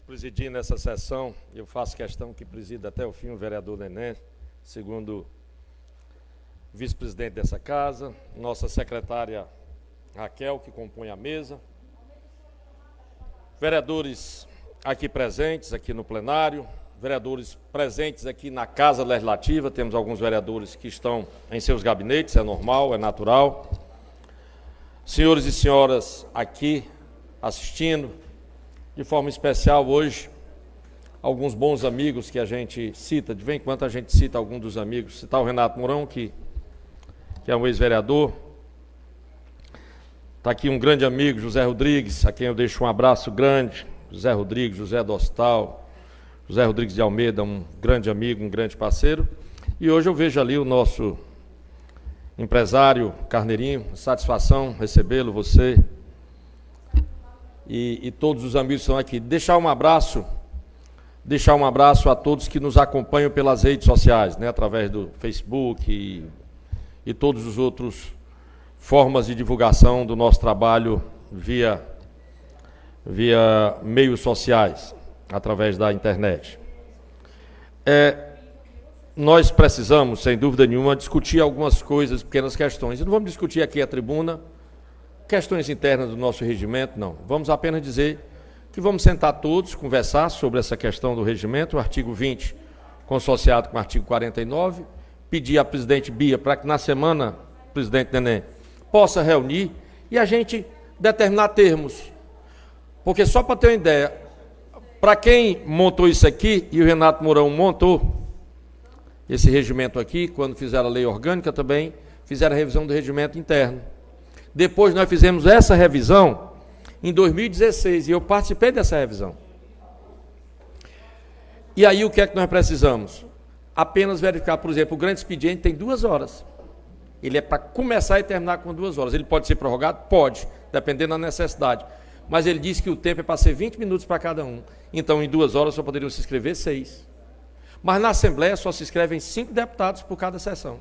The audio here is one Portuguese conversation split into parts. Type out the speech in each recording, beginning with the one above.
presidindo essa sessão, eu faço questão que presida até o fim o vereador Neném, segundo vice-presidente dessa casa, nossa secretária Raquel, que compõe a mesa, vereadores aqui presentes, aqui no plenário, vereadores presentes aqui na Casa Legislativa, temos alguns vereadores que estão em seus gabinetes, é normal, é natural, senhores e senhoras aqui assistindo, de forma especial hoje, alguns bons amigos que a gente cita, de vez em quando a gente cita algum dos amigos, citar o Renato Mourão, que é um ex-vereador, está aqui um grande amigo, José Rodrigues, a quem eu deixo um abraço grande, José Rodrigues, José Dostal, José Rodrigues de Almeida, um grande amigo, um grande parceiro, e hoje eu vejo ali o nosso empresário Carneirinho, satisfação recebê-lo, você e todos os amigos que estão aqui. Deixar um abraço a todos que nos acompanham pelas redes sociais, né, através do Facebook e todos os outros formas de divulgação do nosso trabalho via meios sociais, através da internet. Nós precisamos, sem dúvida nenhuma, discutir algumas coisas, pequenas questões. E não vamos discutir aqui à tribuna questões internas do nosso regimento, não. Vamos apenas dizer que vamos sentar todos, conversar sobre essa questão do regimento, o artigo 20, consorciado com o artigo 49, pedir à presidente Bia para que na semana, presidente Neném, possa reunir e a gente determinar termos. Porque só para ter uma ideia, para quem montou isso aqui, e o Renato Mourão montou esse regimento aqui, quando fizeram a lei orgânica também, fizeram a revisão do regimento interno. Depois nós fizemos essa revisão em 2016, e eu participei dessa revisão. E aí o que é que nós precisamos? Apenas verificar, por exemplo, o grande expediente tem 2 horas. Ele é para começar e terminar com 2 horas. Ele pode ser prorrogado? Pode, dependendo da necessidade. Mas ele disse que o tempo é para ser 20 minutos para cada um. Então, em 2 horas só poderiam se inscrever 6. Mas na Assembleia só se inscrevem 5 deputados por cada sessão.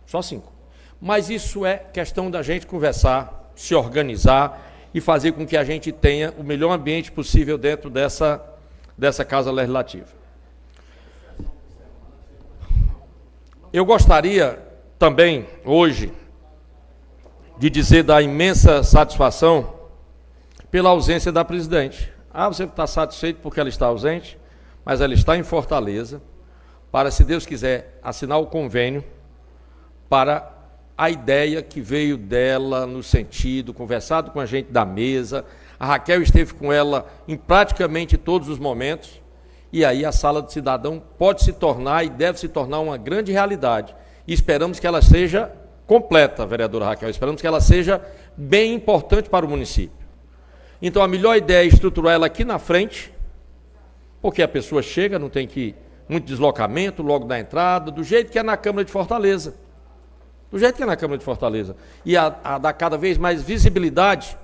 Só 5. Mas isso é questão da gente conversar, se organizar e fazer com que a gente tenha o melhor ambiente possível dentro dessa Casa Legislativa. Eu gostaria também, hoje, de dizer da imensa satisfação pela ausência da presidente. Você está satisfeito porque ela está ausente, mas ela está em Fortaleza para, se Deus quiser, assinar o convênio para a ideia que veio dela no sentido, conversado com a gente da mesa, a Raquel esteve com ela em praticamente todos os momentos, e aí a Sala do Cidadão pode se tornar e deve se tornar uma grande realidade. E esperamos que ela seja completa, vereadora Raquel, esperamos que ela seja bem importante para o município. Então a melhor ideia é estruturar ela aqui na frente, porque a pessoa chega, não tem que muito deslocamento logo na entrada, do jeito que é na Câmara de Fortaleza. Do jeito que é na Câmara de Fortaleza. E a dar cada vez mais visibilidade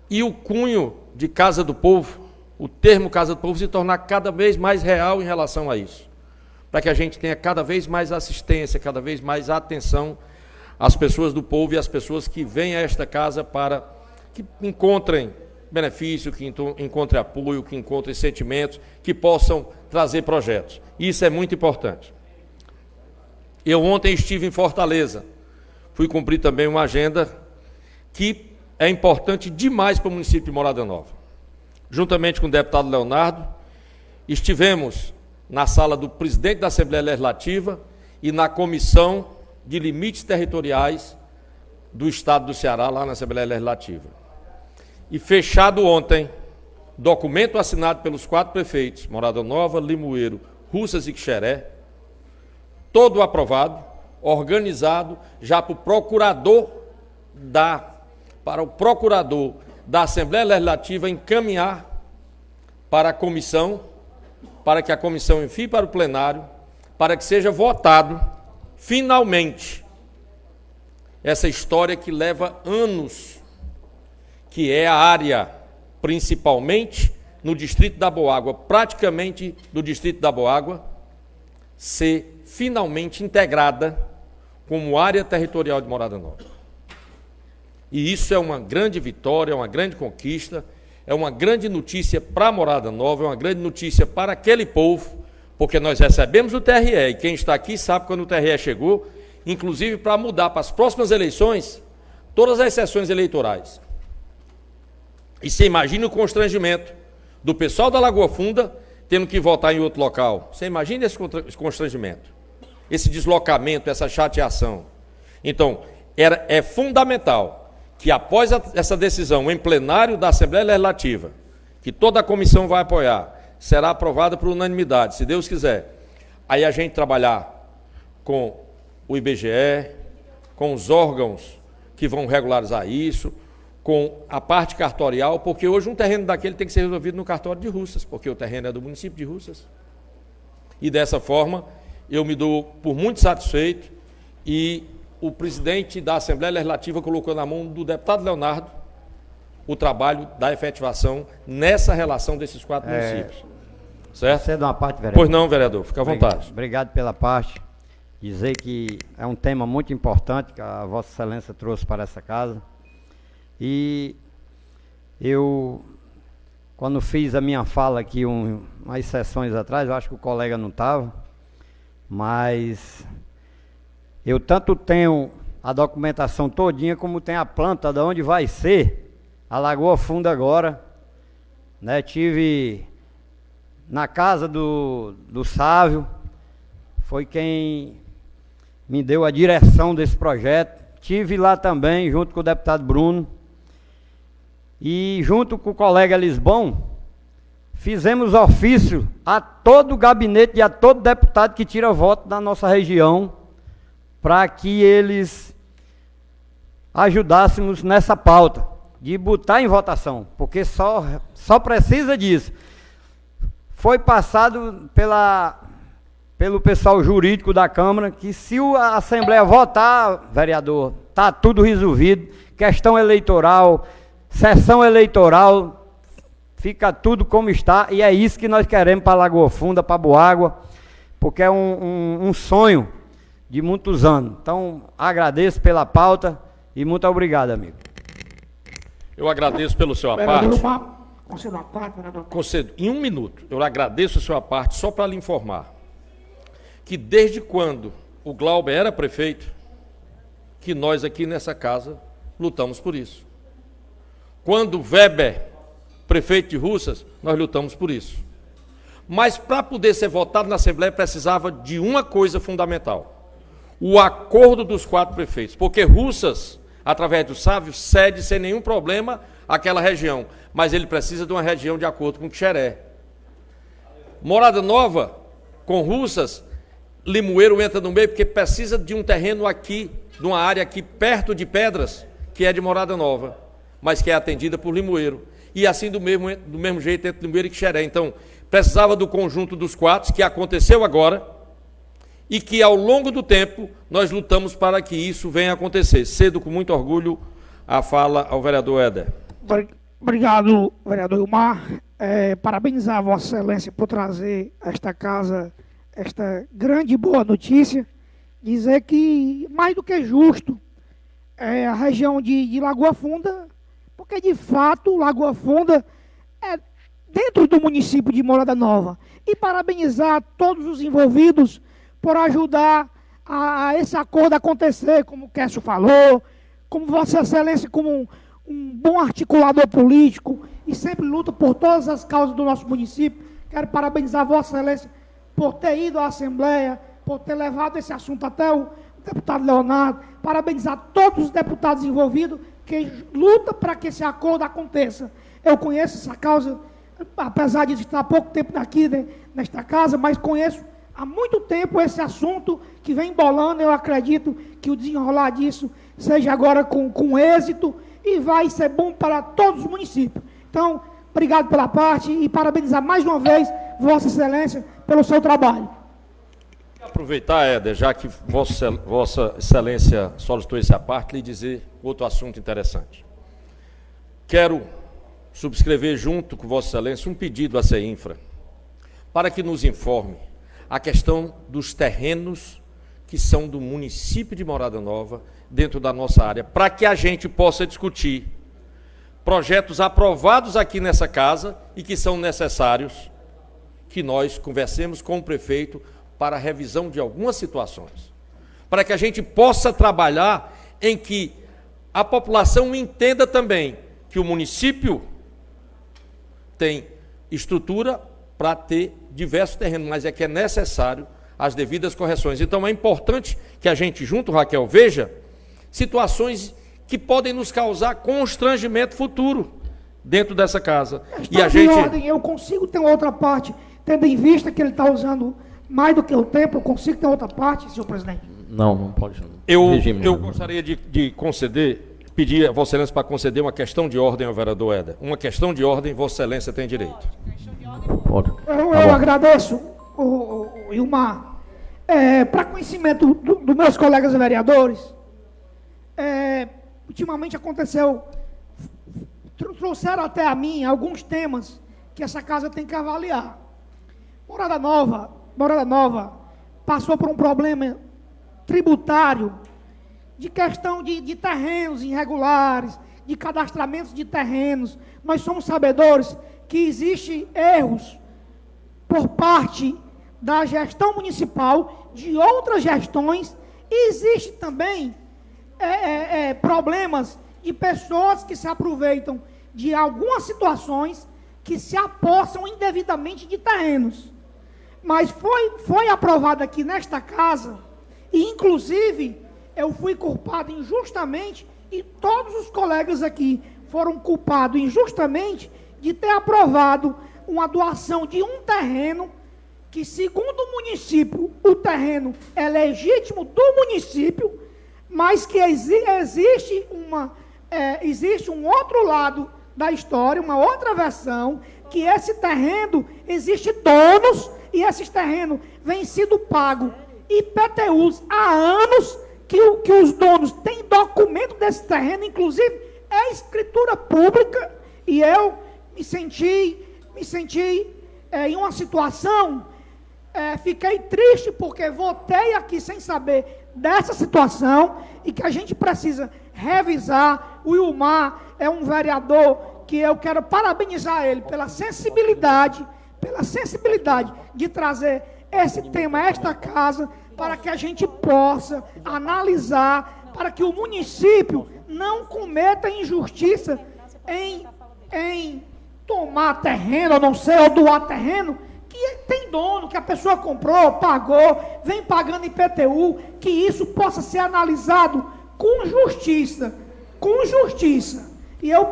e o cunho de Casa do Povo, o termo Casa do Povo, se tornar cada vez mais real em relação a isso. Para que a gente tenha cada vez mais assistência, cada vez mais atenção às pessoas do povo e às pessoas que vêm a esta casa para que encontrem benefício, que encontrem apoio, que encontrem sentimentos, que possam trazer projetos. Isso é muito importante. Eu ontem estive em Fortaleza, fui cumprir também uma agenda que é importante demais para o município de Morada Nova. Juntamente com o deputado Leonardo, estivemos na sala do presidente da Assembleia Legislativa e na Comissão de Limites Territoriais do Estado do Ceará, lá na Assembleia Legislativa. E fechado ontem, documento assinado pelos 4 prefeitos, Morada Nova, Limoeiro, Russas e Quixeré, todo aprovado, organizado já para o procurador da Assembleia Legislativa encaminhar para a comissão, para que a comissão envie para o plenário, para que seja votado, finalmente, essa história que leva anos, que é a área, principalmente no Distrito da Boágua, praticamente do Distrito da Boágua, ser finalmente integrada como área territorial de Morada Nova. E isso é uma grande vitória, uma grande conquista, é uma grande notícia para a Morada Nova, é uma grande notícia para aquele povo, porque nós recebemos o TRE, e quem está aqui sabe quando o TRE chegou, inclusive para mudar para as próximas eleições, todas as sessões eleitorais. E você imagina o constrangimento do pessoal da Lagoa Funda tendo que votar em outro local. Você imagina esse constrangimento, esse deslocamento, essa chateação. Então, é fundamental que após essa decisão em plenário da Assembleia Legislativa, que toda a comissão vai apoiar, será aprovada por unanimidade, se Deus quiser. Aí a gente trabalhar com o IBGE, com os órgãos que vão regularizar isso, com a parte cartorial, porque hoje um terreno daquele tem que ser resolvido no cartório de Russas, porque o terreno é do município de Russas. E dessa forma, eu me dou por muito satisfeito e o presidente da Assembleia Legislativa colocou na mão do deputado Leonardo o trabalho da efetivação nessa relação desses 4 municípios. Certo? Você dá uma parte, vereador? Pois não, vereador, fica à vontade. Obrigado pela parte. Dizer que é um tema muito importante que a Vossa Excelência trouxe para essa casa. E eu, quando fiz a minha fala aqui umas sessões atrás, eu acho que o colega não estava, mas eu tanto tenho a documentação todinha, como tem a planta de onde vai ser a Lagoa Funda agora, né? Tive na casa do Sávio, foi quem me deu a direção desse projeto. Tive lá também, junto com o deputado Bruno, e junto com o colega Lisbon, fizemos ofício a todo o gabinete e a todo deputado que tira voto da nossa região, para que eles ajudássemos nessa pauta de botar em votação, porque só precisa disso. Foi passado pelo pessoal jurídico da Câmara, que se a Assembleia votar, vereador, está tudo resolvido, questão eleitoral, sessão eleitoral, fica tudo como está, e é isso que nós queremos para Lagoa Funda, para Boágua, porque é um sonho de muitos anos. Então, agradeço pela pauta e muito obrigado, amigo. Eu agradeço pelo seu aparte. Concedo uma parte, vereador. Concedo, em 1 minuto, eu agradeço a sua parte, só para lhe informar que desde quando o Glauber era prefeito, que nós aqui nessa casa lutamos por isso. Quando Weber, prefeito de Russas, nós lutamos por isso. Mas para poder ser votado na Assembleia precisava de uma coisa fundamental: o acordo dos 4 prefeitos, porque Russas, através do Sávio, cede sem nenhum problema aquela região, mas ele precisa de uma região de acordo com o Xeré. Morada Nova, com Russas, Limoeiro entra no meio porque precisa de um terreno aqui, de uma área aqui perto de Pedras, que é de Morada Nova, mas que é atendida por Limoeiro. E assim do mesmo jeito entre Limoeiro e Xeré. Então, precisava do conjunto dos 4, que aconteceu agora, e que ao longo do tempo nós lutamos para que isso venha a acontecer. Cedo com muito orgulho a fala ao vereador Éder. Obrigado, vereador Ilmar. Parabenizar a Vossa Excelência por trazer a esta casa esta grande e boa notícia. Dizer que, mais do que justo, a região de Lagoa Funda, porque de fato Lagoa Funda é dentro do município de Morada Nova. E parabenizar todos os envolvidos por ajudar a esse acordo acontecer, como o Kécio falou, como Vossa Excelência, como um bom articulador político e sempre luta por todas as causas do nosso município. Quero parabenizar Vossa Excelência por ter ido à Assembleia, por ter levado esse assunto até o deputado Leonardo, parabenizar todos os deputados envolvidos que lutam para que esse acordo aconteça. Eu conheço essa causa, apesar de estar há pouco tempo aqui nesta casa, mas conheço há muito tempo esse assunto que vem embolando. Eu acredito que o desenrolar disso seja agora com êxito e vai ser bom para todos os municípios. Então, obrigado pela parte e parabenizar mais uma vez Vossa Excelência pelo seu trabalho. Aproveitar, Éder, já que Vossa Excelência solicitou essa parte, lhe dizer outro assunto interessante. Quero subscrever junto com Vossa Excelência um pedido à CEINFRA para que nos informe a questão dos terrenos que são do município de Morada Nova dentro da nossa área, para que a gente possa discutir projetos aprovados aqui nessa casa e que são necessários que nós conversemos com o prefeito para a revisão de algumas situações, para que a gente possa trabalhar em que a população entenda também que o município tem estrutura para ter diversos terrenos, mas é que é necessário as devidas correções. Então é importante que a gente junto, Raquel, veja situações que podem nos causar constrangimento futuro dentro dessa casa. E a gente... ordem, eu consigo ter outra parte, tendo em vista que ele está usando mais do que o tempo, eu consigo ter outra parte, senhor presidente? Não pode. Eu gostaria de conceder, pedir a Vossa Excelência para conceder uma questão de ordem ao vereador Éder. Uma questão de ordem, Vossa Excelência tem direito. Pode. Eu agradeço, o Ilmar. Para conhecimento dos meus colegas vereadores, ultimamente aconteceu, trouxeram até a mim alguns temas que essa casa tem que avaliar. Morada Nova passou por um problema tributário de questão de terrenos irregulares, de cadastramentos de terrenos. Nós somos sabedores que existem erros por parte da gestão municipal, de outras gestões, e existe também problemas de pessoas que se aproveitam de algumas situações que se apossam indevidamente de terrenos. Mas foi aprovado aqui nesta casa, e inclusive eu fui culpado injustamente, e todos os colegas aqui foram culpados injustamente de ter aprovado uma doação de um terreno que, segundo o município, o terreno é legítimo do município, mas que existe um outro lado da história, uma outra versão, que esse terreno, existe donos, e esses terrenos vêm sido pagos IPTUs há anos, que os donos têm documento desse terreno, inclusive é escritura pública, e eu me senti em uma situação, fiquei triste porque votei aqui sem saber dessa situação, e que a gente precisa revisar. O Ilmar é um vereador que eu quero parabenizar ele pela sensibilidade de trazer esse tema a esta casa, para que a gente possa analisar, para que o município não cometa injustiça em tomar terreno, ou não sei, ou doar terreno, que tem dono, que a pessoa comprou, pagou, vem pagando IPTU, que isso possa ser analisado com justiça, E eu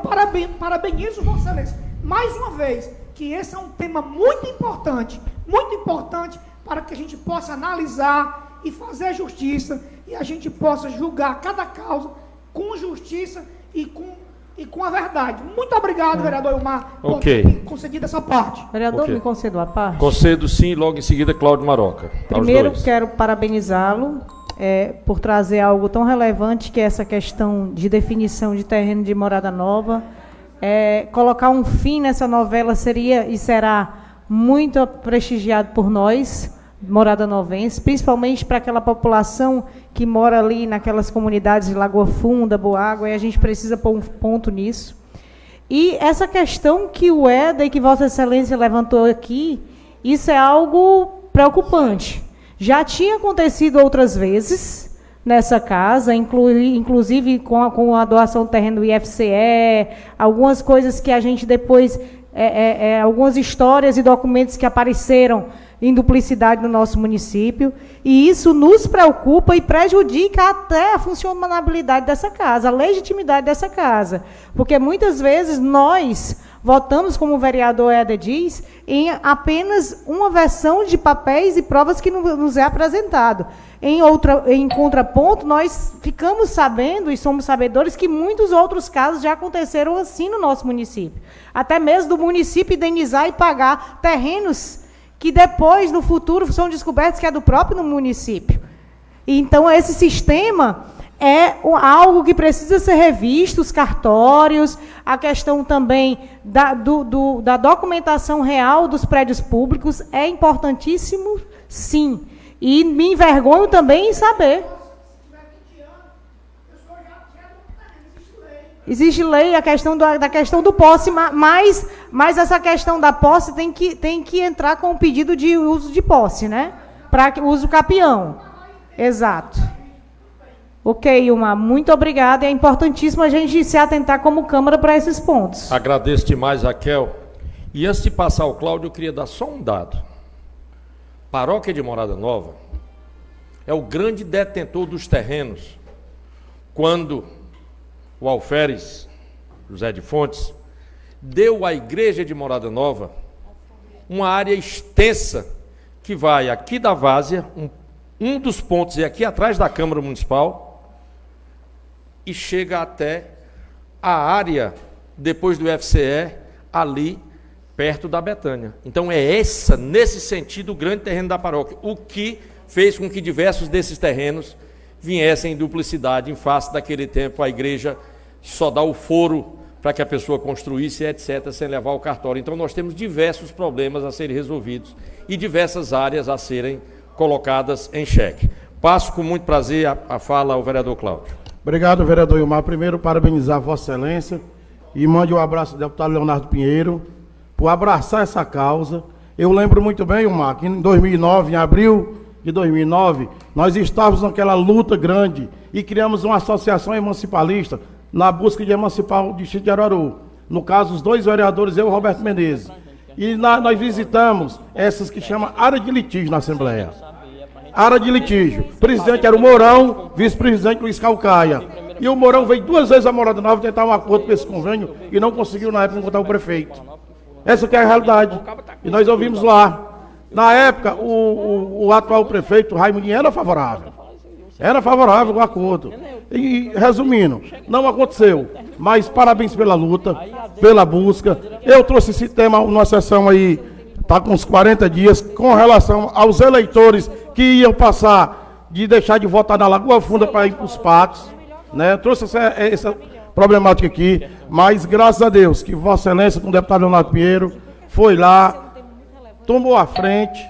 parabenizo Vossa Excelência, mais uma vez, que esse é um tema muito importante para que a gente possa analisar e fazer justiça, e a gente possa julgar cada causa com justiça e com a verdade. Muito obrigado, vereador Ilmar, por ter concedido essa parte. Vereador, me concedeu a parte? Concedo sim, logo em seguida, Cláudio Maroca. Primeiro, quero parabenizá-lo por trazer algo tão relevante, que é essa questão de definição de terreno de morada nova. Colocar um fim nessa novela seria e será muito prestigiado por nós, morada novense, principalmente para aquela população que mora ali naquelas comunidades de Lagoa Funda, Boágua, e a gente precisa pôr um ponto nisso. E essa questão que o Éder e que Vossa Excelência levantou aqui, isso é algo preocupante. Já tinha acontecido outras vezes nessa casa, inclusive com a doação do terreno do IFCE, algumas coisas que a gente depois, algumas histórias e documentos que apareceram em duplicidade no nosso município, e isso nos preocupa e prejudica até a funcionabilidade dessa casa, a legitimidade dessa casa, porque muitas vezes nós votamos, como o vereador Éder diz, em apenas uma versão de papéis e provas que nos é apresentado. Em contraponto, nós ficamos sabendo e somos sabedores que muitos outros casos já aconteceram assim no nosso município, até mesmo do município indenizar e pagar terrenos que depois, no futuro, são descobertos que é do próprio município. Então, esse sistema é algo que precisa ser revisto, os cartórios, a questão também da documentação real dos prédios públicos é importantíssimo, sim. E me envergonho também em saber. Existe lei, a questão da questão do posse, mas essa questão da posse tem que entrar com o pedido de uso de posse, né? Para uso capião. Exato. Ok, Ilmar, muito obrigada. É importantíssimo a gente se atentar como Câmara para esses pontos. Agradeço demais, Raquel. E antes de passar ao Cláudio, eu queria dar só um dado. Paróquia de Morada Nova é o grande detentor dos terrenos. Quando o alferes José de Fontes deu à igreja de Morada Nova uma área extensa que vai aqui da várzea, um dos pontos é aqui atrás da Câmara Municipal, e chega até a área, depois do FCE, ali perto da Betânia. Então é nesse sentido, o grande terreno da paróquia, o que fez com que diversos desses terrenos viessem em duplicidade, em face daquele tempo a igreja só dá o foro para que a pessoa construísse, etc., sem levar o cartório. Então nós temos diversos problemas a serem resolvidos e diversas áreas a serem colocadas em xeque. Passo com muito prazer a fala ao vereador Cláudio. Obrigado, vereador Ilmar. Primeiro, parabenizar Vossa Excelência e mande um abraço ao deputado Leonardo Pinheiro por abraçar essa causa. Eu lembro muito bem, Ilmar, que em 2009, em abril de 2009, nós estávamos naquela luta grande e criamos uma associação emancipalista na busca de emancipar o distrito de Araru. No caso, os dois vereadores, eu e o Roberto Menezes. E nós visitamos essas que chamam área de litígio na Assembleia. Área de litígio. O presidente era o Mourão, vice-presidente Luiz Calcaia. E o Mourão veio 2 vezes a Morada Nova tentar um acordo com esse convênio e não conseguiu na época encontrar o prefeito. Essa que é a realidade. E nós ouvimos lá. Na época, o atual prefeito, Raimundinho, era favorável. Era favorável ao acordo. E, resumindo, não aconteceu. Mas parabéns pela luta, pela busca. Eu trouxe esse tema numa sessão aí, está com uns 40 dias, com relação aos eleitores que iam passar de deixar de votar na Lagoa Funda para ir para os patos. Né? Eu trouxe essa problemática aqui, mas graças a Deus que Vossa Excelência, com o deputado Leonardo Pinheiro, foi lá, tomou a frente,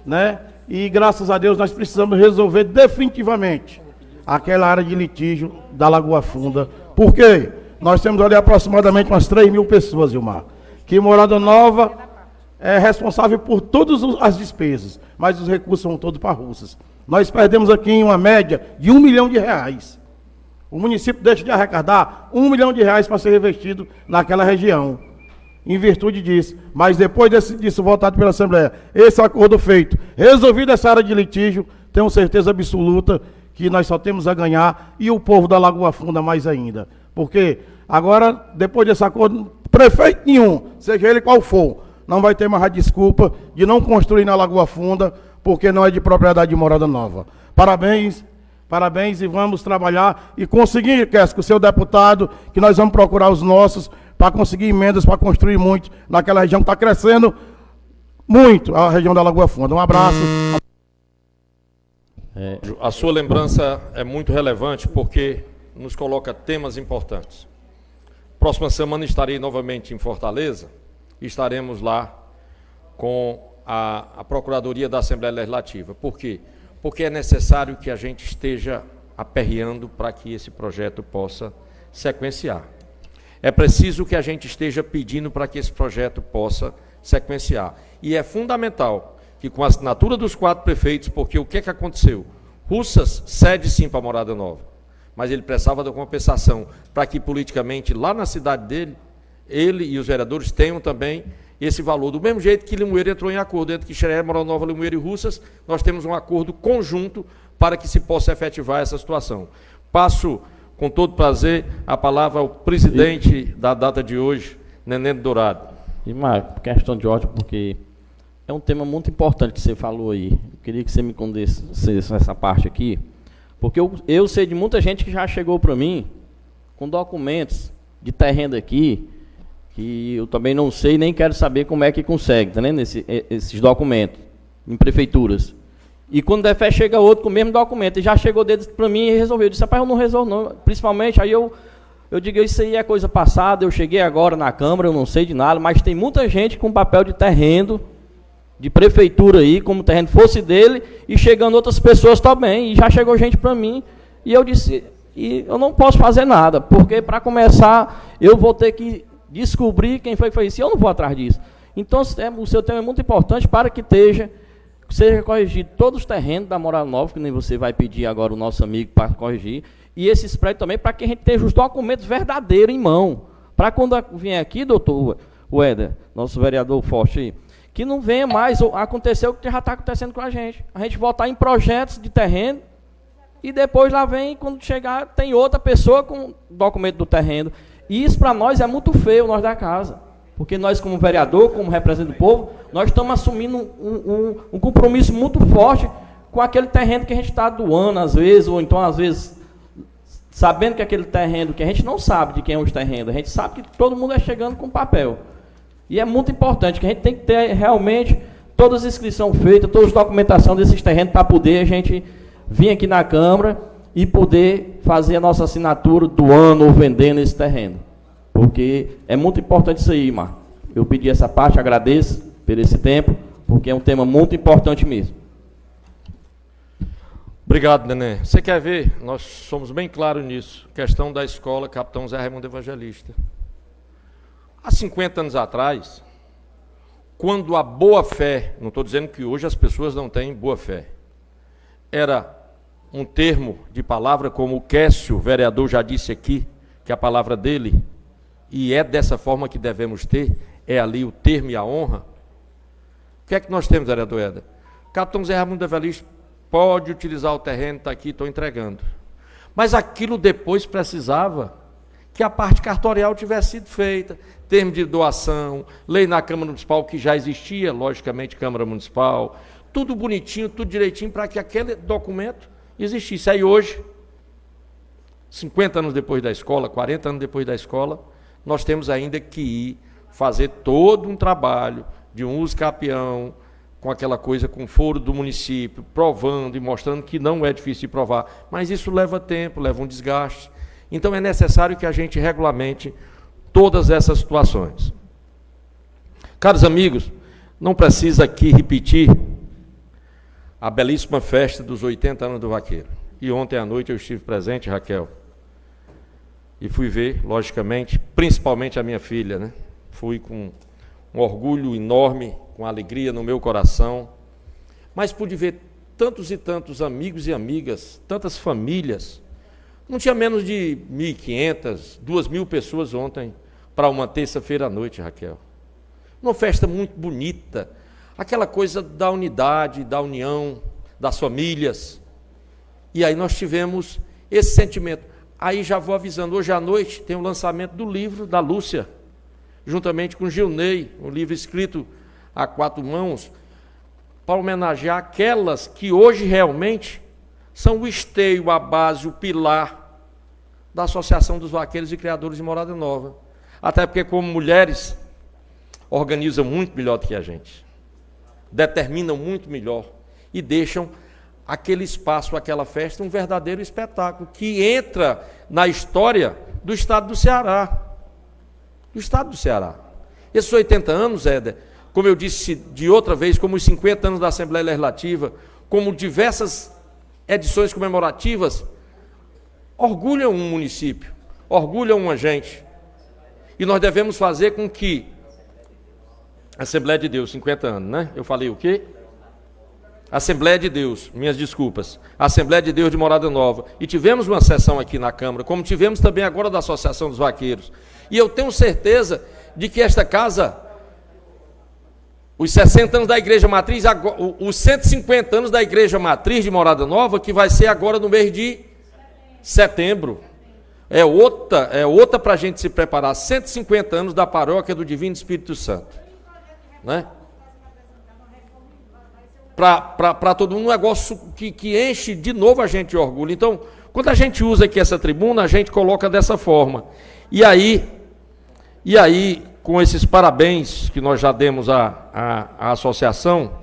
né? E graças a Deus nós precisamos resolver definitivamente aquela área de litígio da Lagoa Funda. Por quê? Nós temos ali aproximadamente umas 3.000 pessoas, Gilmar, que Morada Nova é responsável por todas as despesas, mas os recursos vão todos para Russas. Nós perdemos aqui em uma média de R$1 milhão. O município deixa de arrecadar R$1 milhão para ser revestido naquela região, em virtude disso. Mas depois disso votado pela Assembleia, esse acordo feito, resolvido essa área de litígio, tenho certeza absoluta que nós só temos a ganhar, e o povo da Lagoa Funda mais ainda. Porque agora, depois desse acordo, prefeito nenhum, seja ele qual for, não vai ter mais a desculpa de não construir na Lagoa Funda, porque não é de propriedade de Morada Nova. Parabéns, parabéns, e vamos trabalhar e conseguir, Késsico, o seu deputado, que nós vamos procurar os nossos para conseguir emendas, para construir muito naquela região que está crescendo muito, a região da Lagoa Funda. Um abraço. A sua lembrança é muito relevante porque nos coloca temas importantes. Próxima semana estarei novamente em Fortaleza e estaremos lá com a Procuradoria da Assembleia Legislativa. Por quê? Porque é necessário que a gente esteja aperreando para que esse projeto possa sequenciar. É preciso que a gente esteja pedindo para que esse projeto possa sequenciar. E é fundamental que com a assinatura dos 4 prefeitos, porque o que é que aconteceu? Russas cede sim para a Morada Nova, mas ele precisava da compensação para que politicamente lá na cidade dele, ele e os vereadores tenham também esse valor. Do mesmo jeito que Limoeiro entrou em acordo entre Quixeré, Morada Nova, Limoeiro e Russas, nós temos um acordo conjunto para que se possa efetivar essa situação. Passo com todo prazer a palavra ao presidente da data de hoje, Nenê Dourado. E uma questão de ordem, porque é um tema muito importante que você falou aí. Eu queria que você me condensesse nessa parte aqui, porque eu sei de muita gente que já chegou para mim com documentos de terreno aqui, que eu também não sei nem quero saber como é que consegue, tá vendo? Esses documentos em prefeituras. E quando der fé, chega outro com o mesmo documento, e já chegou deles para mim e resolveu. Eu disse, rapaz, eu não resolvo não. Principalmente, aí eu digo, isso aí é coisa passada, eu cheguei agora na Câmara, eu não sei de nada, mas tem muita gente com papel de terreno, de prefeitura aí, como o terreno fosse dele, e chegando outras pessoas também, e já chegou gente para mim, e eu disse, e eu não posso fazer nada, porque para começar eu vou ter que descobrir quem foi que fez isso, e eu não vou atrás disso. Então o seu tema é muito importante para que seja corrigido todos os terrenos da Morada Nova, que nem você vai pedir agora o nosso amigo para corrigir, e esses prédios também, para que a gente tenha os documentos verdadeiros em mão, para quando vier aqui, doutor Éder, nosso vereador forte aí, que não venha mais acontecer o que já está acontecendo com a gente votar em projetos de terreno, e depois lá vem, quando chegar, tem outra pessoa com documento do terreno. E isso para nós é muito feio, nós da casa. Porque nós, como vereador, como representante do povo, nós estamos assumindo um compromisso muito forte com aquele terreno que a gente está doando, às vezes, ou então, às vezes, sabendo que aquele terreno, que a gente não sabe de quem é os terrenos, a gente sabe que todo mundo é chegando com papel. E é muito importante que a gente tem que ter realmente todas as inscrições feitas, toda a documentação desses terrenos para poder a gente vir aqui na Câmara e poder fazer a nossa assinatura doando ou vendendo esse terreno. Porque é muito importante isso aí, Marco. Eu pedi essa parte, agradeço por esse tempo, porque é um tema muito importante mesmo. Obrigado, Nenê. Você quer ver? Nós somos bem claros nisso. Questão da escola Capitão Zé Raimundo Evangelista. Há 50 anos atrás, quando a boa-fé, não estou dizendo que hoje as pessoas não têm boa-fé, era um termo de palavra, como o Quécio, vereador, já disse aqui, que a palavra dele, e é dessa forma que devemos ter, é ali o termo e a honra. O que é que nós temos, vereador Éder? Capitão Zé Raimundo Evangelista pode utilizar o terreno, está aqui, estou entregando. Mas aquilo depois precisava que a parte cartorial tivesse sido feita, termo de doação, lei na Câmara Municipal, que já existia, logicamente, Câmara Municipal, tudo bonitinho, tudo direitinho, para que aquele documento existisse. Aí hoje, 50 anos depois da escola, 40 anos depois da escola, nós temos ainda que ir fazer todo um trabalho de um uso capião, com aquela coisa, com foro do município, provando e mostrando que não é difícil de provar. Mas isso leva tempo, leva um desgaste. Então é necessário que a gente regulamente todas essas situações. Caros amigos, não precisa aqui repetir a belíssima festa dos 80 anos do Vaqueiro. E ontem à noite eu estive presente, Raquel, e fui ver, logicamente, principalmente a minha filha, né? Fui com um orgulho enorme, com alegria no meu coração, mas pude ver tantos e tantos amigos e amigas, tantas famílias. Não tinha menos de 1.500, 2.000 pessoas ontem para uma terça-feira à noite, Raquel. Uma festa muito bonita, aquela coisa da unidade, da união, das famílias. E aí nós tivemos esse sentimento. Aí já vou avisando, hoje à noite tem o lançamento do livro da Lúcia, juntamente com Gilney, um livro escrito a 4 mãos, para homenagear aquelas que hoje realmente são o esteio, a base, o pilar da Associação dos Vaqueiros e Criadores de Morada Nova. Até porque, como mulheres, organizam muito melhor do que a gente, determinam muito melhor e deixam aquele espaço, aquela festa, um verdadeiro espetáculo, que entra na história do Estado do Ceará. Do Estado do Ceará. Esses 80 anos, Éder, como eu disse de outra vez, como os 50 anos da Assembleia Legislativa, como diversas edições comemorativas, orgulham um município, orgulham uma gente. E nós devemos fazer com que Assembleia de Deus, 50 anos, né? Eu falei o quê? Assembleia de Deus, minhas desculpas. Assembleia de Deus de Morada Nova. E tivemos uma sessão aqui na Câmara, como tivemos também agora da Associação dos Vaqueiros. E eu tenho certeza de que esta casa, os 60 anos da Igreja Matriz, os 150 anos da Igreja Matriz de Morada Nova, que vai ser agora no mês de setembro. É outra para a gente se preparar. 150 anos da Paróquia do Divino Espírito Santo. Né? Para todo mundo, um negócio que enche de novo a gente de orgulho. Então, quando a gente usa aqui essa tribuna, a gente coloca dessa forma. E aí, com esses parabéns que nós já demos à associação,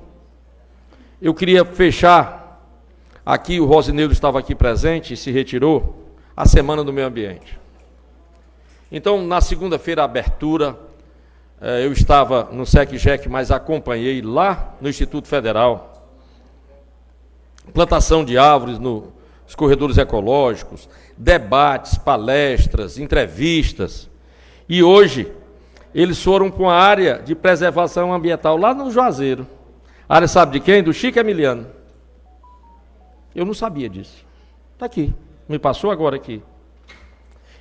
eu queria fechar aqui, o Rosineudo estava aqui presente e se retirou, a Semana do Meio Ambiente. Então, na segunda-feira, a abertura, eu estava no SECGEC, mas acompanhei lá no Instituto Federal, plantação de árvores no os corredores ecológicos, debates, palestras, entrevistas. E hoje, eles foram para uma área de preservação ambiental lá no Juazeiro. A área sabe de quem? Do Chico Emiliano. Eu não sabia disso. Está aqui, me passou agora aqui.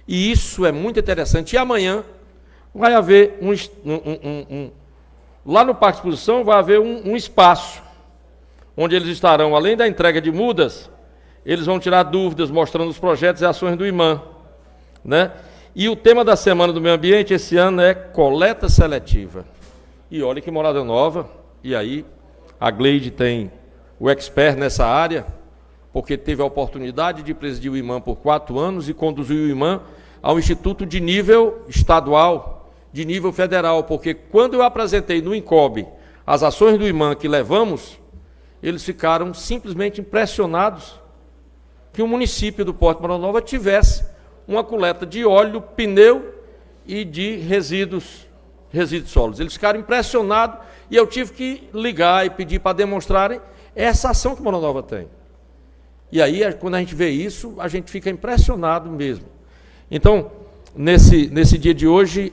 E isso é muito interessante. E amanhã vai haver lá no Parque Exposição vai haver um espaço, onde eles estarão, além da entrega de mudas, eles vão tirar dúvidas, mostrando os projetos e ações do IMAM, né? E o tema da Semana do Meio Ambiente esse ano é coleta seletiva. E olha que Morada Nova, e aí a Gleide tem o expert nessa área, porque teve a oportunidade de presidir o IMAM por 4 anos e conduziu o IMAM ao instituto de nível estadual, de nível federal, porque quando eu apresentei no INCOB as ações do IMAM que levamos, eles ficaram simplesmente impressionados que o município do Porto de Morada Nova tivesse uma coleta de óleo, pneu e de resíduos sólidos. Eles ficaram impressionados e eu tive que ligar e pedir para demonstrarem essa ação que Morada Nova tem. E aí, quando a gente vê isso, a gente fica impressionado mesmo. Então, nesse dia de hoje,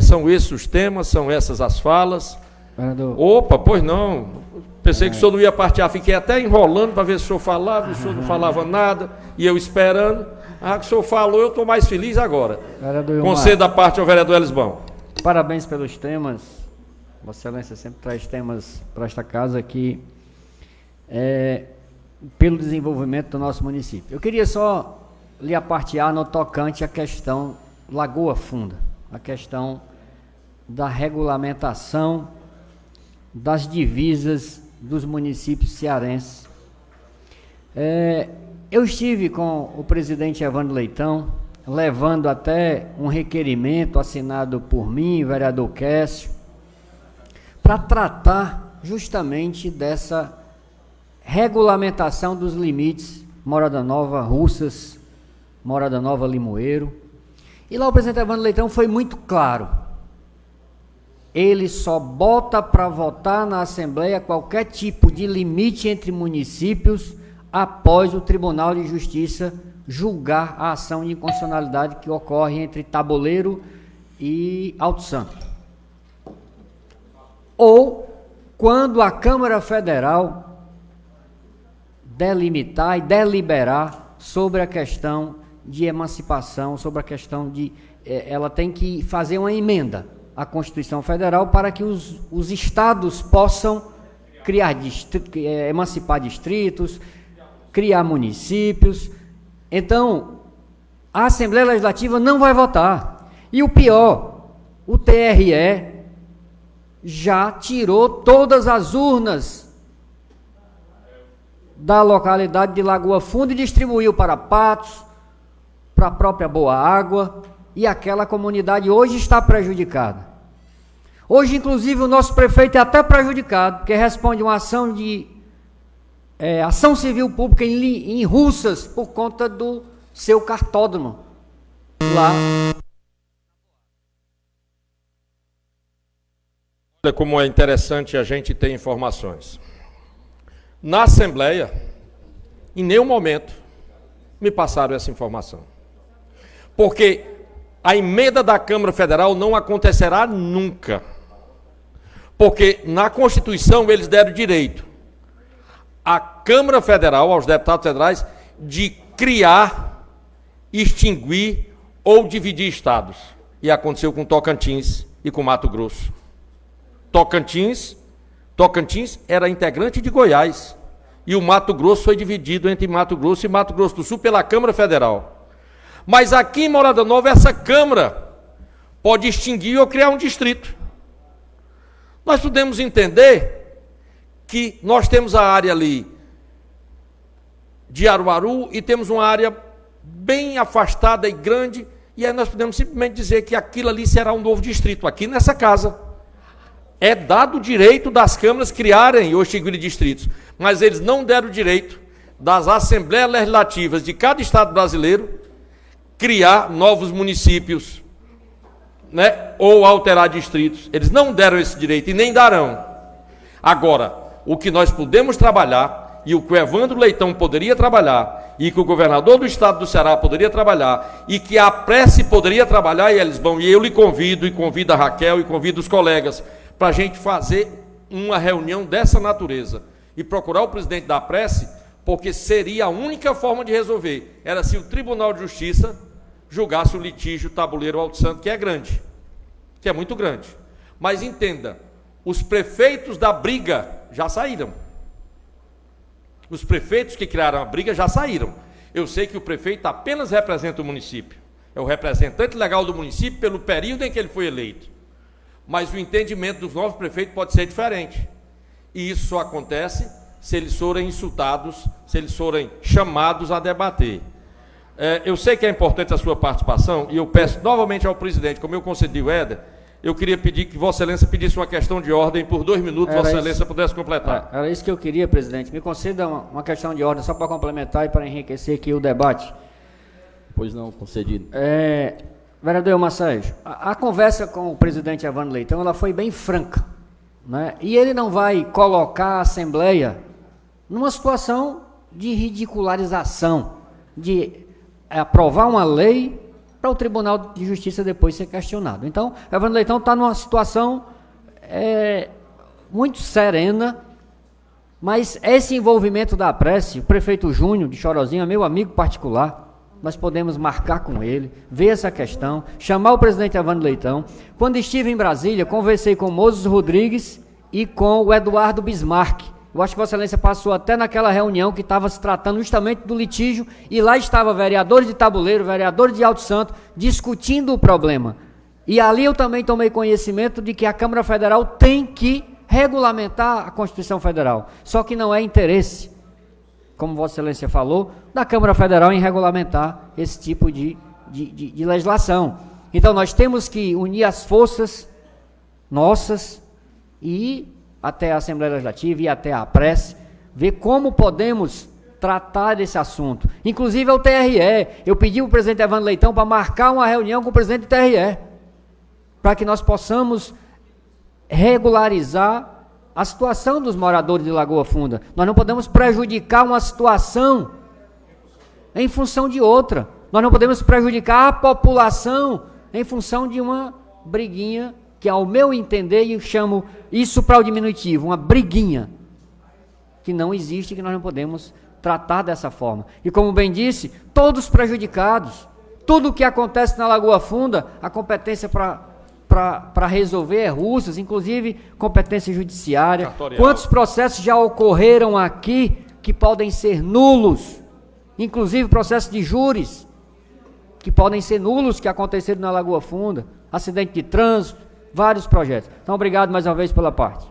são esses os temas, são essas as falas. Vereador. Opa, pois não. Pensei que o senhor não ia partir, fiquei até enrolando para ver se o senhor falava, o senhor não falava nada, e eu esperando. Ah, que o senhor falou, eu estou mais feliz agora. Conceda a parte ao vereador Elisbão. Parabéns pelos temas. Vossa Excelência sempre traz temas para esta casa aqui, pelo desenvolvimento do nosso município. Eu queria só lhe apartear no tocante à questão Lagoa Funda, a questão da regulamentação das divisas dos municípios cearenses. Eu estive com o presidente Evandro Leitão, levando até um requerimento assinado por mim, vereador Quécio, para tratar justamente dessa regulamentação dos limites Morada Nova, Russas, Morada Nova, Limoeiro. E lá o presidente Evandro Leitão foi muito claro. Ele só bota para votar na Assembleia qualquer tipo de limite entre municípios após o Tribunal de Justiça julgar a ação de inconstitucionalidade que ocorre entre Taboleiro e Alto Santo. Ou quando a Câmara Federal delimitar e deliberar sobre a questão de emancipação, sobre a questão de... ela tem que fazer uma emenda à Constituição Federal para que os estados possam criar emancipar distritos, criar municípios. Então, a Assembleia Legislativa não vai votar. E o pior, o TRE já tirou todas as urnas da localidade de Lagoa Funda e distribuiu para Patos, para a própria Boa Água, e aquela comunidade hoje está prejudicada. Hoje, inclusive, o nosso prefeito é até prejudicado, porque responde uma ação de ação civil pública em Russas por conta do seu cartódromo lá. Olha como é interessante a gente ter informações. Na Assembleia, em nenhum momento, me passaram essa informação. Porque a emenda da Câmara Federal não acontecerá nunca. Porque na Constituição eles deram direito à Câmara Federal, aos deputados federais, de criar, extinguir ou dividir estados. E aconteceu com Tocantins e com Mato Grosso. Tocantins era integrante de Goiás. E o Mato Grosso foi dividido entre Mato Grosso e Mato Grosso do Sul pela Câmara Federal. Mas aqui em Morada Nova, essa Câmara pode extinguir ou criar um distrito. Nós podemos entender que nós temos a área ali de Aruaru e temos uma área bem afastada e grande, e aí nós podemos simplesmente dizer que aquilo ali será um novo distrito, aqui nessa casa. É dado o direito das câmaras criarem ou extinguirem distritos, mas eles não deram o direito das assembleias legislativas de cada estado brasileiro criar novos municípios, né, ou alterar distritos. Eles não deram esse direito e nem darão. Agora, o que nós podemos trabalhar e o que o Evandro Leitão poderia trabalhar, e que o governador do estado do Ceará poderia trabalhar, e que a prece poderia trabalhar, e Elisbão, e eu lhe convido, e convido a Raquel, e convido os colegas, para a gente fazer uma reunião dessa natureza, e procurar o presidente da prece, porque seria a única forma de resolver, era se o Tribunal de Justiça julgasse o litígio Tabuleiro Alto Santo, que é grande, que é muito grande. Mas entenda, os prefeitos da briga já saíram. Os prefeitos que criaram a briga já saíram. Eu sei que o prefeito apenas representa o município. É o representante legal do município pelo período em que ele foi eleito. Mas o entendimento dos novos prefeitos pode ser diferente. E isso só acontece se eles forem insultados, se eles forem chamados a debater. Eu sei que é importante a sua participação, e eu peço novamente ao presidente, como eu concedi o Éder, eu queria pedir que Vossa Excelência pedisse uma questão de ordem por 2 minutos, Vossa Excelência pudesse completar. Era isso que eu queria, presidente. Me conceda uma questão de ordem, só para complementar e para enriquecer aqui o debate. Pois não, concedido. Vereador Elmar Sérgio, a conversa com o presidente Evandro Leitão, ela foi bem franca, né? E ele não vai colocar a Assembleia numa situação de ridicularização, de aprovar uma lei para o Tribunal de Justiça depois ser questionado. Então, Evandro Leitão está numa situação muito serena, mas esse envolvimento da prece, o prefeito Júnior de Chorozinho é meu amigo particular, nós podemos marcar com ele, ver essa questão, chamar o presidente Evandro Leitão. Quando estive em Brasília, conversei com o Moses Rodrigues e com o Eduardo Bismarck. Eu acho que Vossa Excelência passou até naquela reunião que estava se tratando justamente do litígio, e lá estava vereadores de Tabuleiro, vereadores de Alto Santo, discutindo o problema. E ali eu também tomei conhecimento de que a Câmara Federal tem que regulamentar a Constituição Federal. Só que não é interesse, como Vossa Excelência falou, da Câmara Federal em regulamentar esse tipo de legislação. Então nós temos que unir as forças nossas e até a Assembleia Legislativa e até a prece, ver como podemos tratar desse assunto. Inclusive ao TRE, eu pedi ao presidente Evandro Leitão para marcar uma reunião com o presidente do TRE, para que nós possamos regularizar a situação dos moradores de Lagoa Funda. Nós não podemos prejudicar uma situação em função de outra. Nós não podemos prejudicar a população em função de uma briguinha, que ao meu entender, eu chamo isso para o diminutivo, uma briguinha, que não existe, que nós não podemos tratar dessa forma. E como bem disse, todos prejudicados, tudo o que acontece na Lagoa Funda, a competência para resolver é Russas, inclusive competência judiciária. Cartorial. Quantos processos já ocorreram aqui que podem ser nulos, inclusive processos de júris, que podem ser nulos, que aconteceram na Lagoa Funda, acidente de trânsito, vários projetos. Então, obrigado mais uma vez pela parte.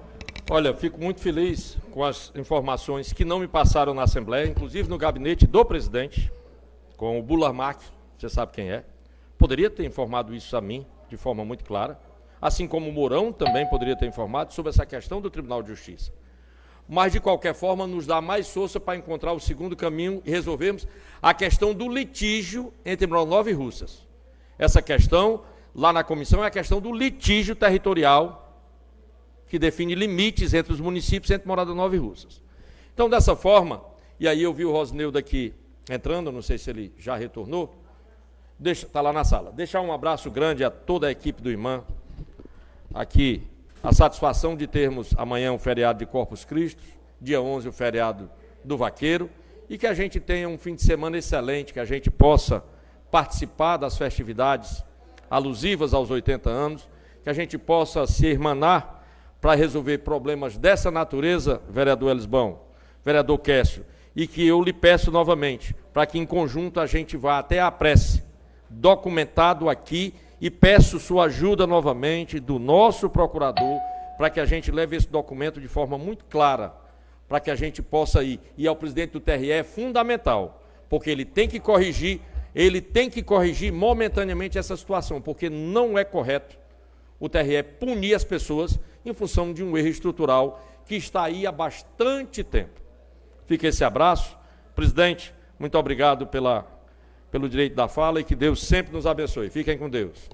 Olha, fico muito feliz com as informações que não me passaram na Assembleia, inclusive no gabinete do presidente, com o Bularmac, você sabe quem é. Poderia ter informado isso a mim, de forma muito clara, assim como o Mourão também poderia ter informado sobre essa questão do Tribunal de Justiça. Mas, de qualquer forma, nos dá mais força para encontrar o segundo caminho e resolvermos a questão do litígio entre Moranova e Russas. Essa questão, lá na comissão, é a questão do litígio territorial, que define limites entre os municípios, entre Morada Nova e Russas. Então, dessa forma, e aí eu vi o Rosneudo aqui entrando, não sei se ele já retornou, está lá na sala. Deixar um abraço grande a toda a equipe do IMAM, aqui, a satisfação de termos amanhã um feriado de Corpus Christi, dia 11 o feriado do Vaqueiro, e que a gente tenha um fim de semana excelente, que a gente possa participar das festividades alusivas aos 80 anos, que a gente possa se irmanar para resolver problemas dessa natureza, vereador Elisbão, vereador Quécio, e que eu lhe peço novamente, para que em conjunto a gente vá até a prece, documentado aqui, e peço sua ajuda novamente do nosso procurador, para que a gente leve esse documento de forma muito clara, para que a gente possa ir. E ao presidente do TRE é fundamental, porque ele tem que corrigir momentaneamente essa situação, porque não é correto o TRE punir as pessoas em função de um erro estrutural que está aí há bastante tempo. Fica esse abraço. Presidente, muito obrigado pelo direito da fala e que Deus sempre nos abençoe. Fiquem com Deus.